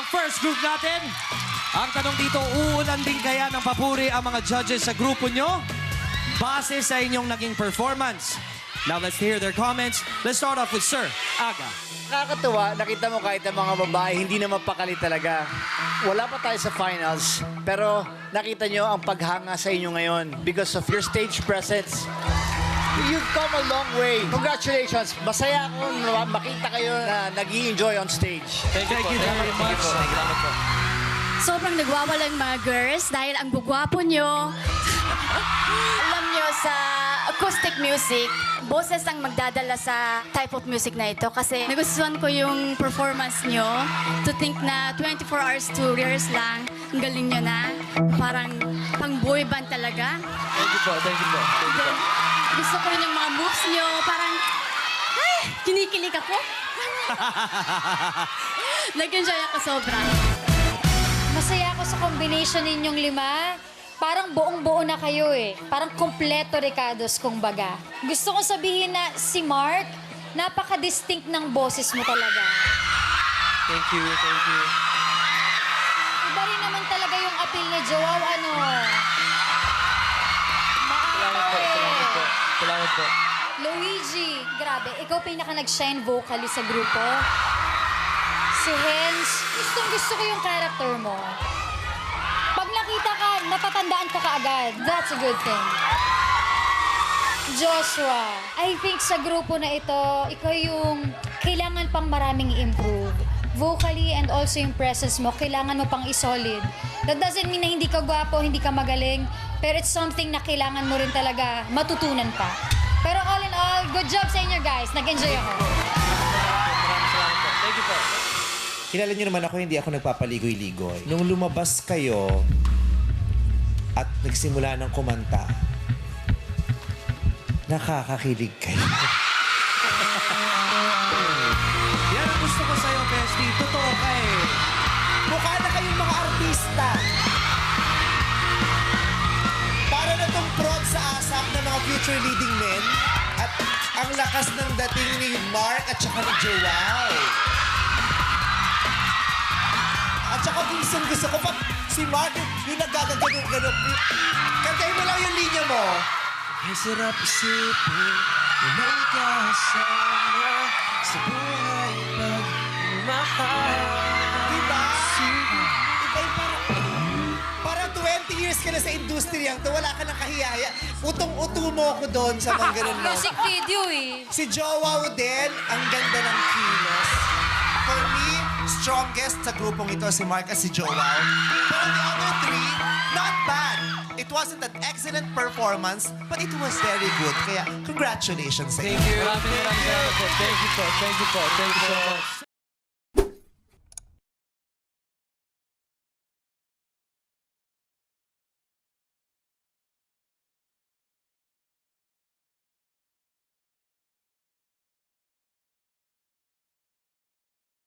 first group natin. Ang tanong dito, uulan din kaya ng papuri ang mga judges sa grupo nyo? Base sa inyong naging performance. Now let's hear their comments. Let's start off with Sir Aga. Nakakatuwa, nakita mo kahit ang mga babae, hindi naman pakali talaga. Wala pa tayo sa finals, pero nakita nyo ang paghanga sa inyo ngayon because of your stage presence. You've come a long way. Congratulations. Masaya ako na makita kayo na nag-i-enjoy on stage. Thank you very much. Sobrang nagwawalang mga girls dahil ang gugwapo nyo. Alam nyo, sa acoustic music, boses ang magdadala sa type of music na ito. Kasi nagustuhan ko yung performance nyo. To think na 24 hours to rehearse lang, ang galing nyo na. Parang pang boy band talaga. Thank you po, thank you po. Then, gusto ko rin yung mga moves nyo. Parang, ay, kinikilig ako. Nag-enjoy ako sobra. Masaya ako sa combination ninyong lima. Parang buong-buo na kayo eh. Parang kompleto Ricardos, kumbaga. Gusto kong sabihin na si Mark, napaka-distinct ng boses mo talaga. Thank you, thank you. Iba rin naman talaga yung appeal ni Joao, ano. Maapaw eh. Salamat po. Luigi, grabe, ikaw pinaka nag-shine vocally sa grupo. Si Hens, gustong-gusto ko yung character mo. Pag nakita ka, natatandaan ko kaagad. That's a good thing. Joshua, I think sa grupo na ito, ikaw yung kailangan pang maraming i-improve. Vocally and also yung presence mo, kailangan mo pang i-solid. That doesn't mean na hindi ka gwapo, hindi ka magaling, pero it's something na kailangan mo rin talaga matutunan pa. Pero all in all, good job sa inyo guys. Nag-enjoy ako. Salamat po. Thank you po. Kilala niyo naman ako, hindi ako nagpapaligoy-ligoy. Nung lumabas kayo at nagsimula ng kumanta, nakakakilig kayo. Yan ang gusto ko sa'yo, Bestie. Totoo ka eh. Mukha na kayong mga artista. Para na tong prod sa asap ng mga future leading men at ang lakas ng dating ni Mark at saka ni Joao. At saka gusto ko pag si Mark yung nagagaganon-ganon. Kantahin mo lang yung linya mo. Ang sarap isipin na may kasama sa buhay pagmamahal. Diba? Iba yung parang 20 years ka na sa industriyang to, wala ka ng kahiyaya. Utong-uto mo ako doon sa mga ganun mo. Music video eh. Si Joao din, ang ganda ng kilos. For me, strongest sa grupong ito si Mark at si Joao. Pero the other three, not bad. It wasn't an excellent performance, but it was very good. Kaya congratulations sa inyo. Maraming salamat po. Thank you po. Thank you po. Thank you so much.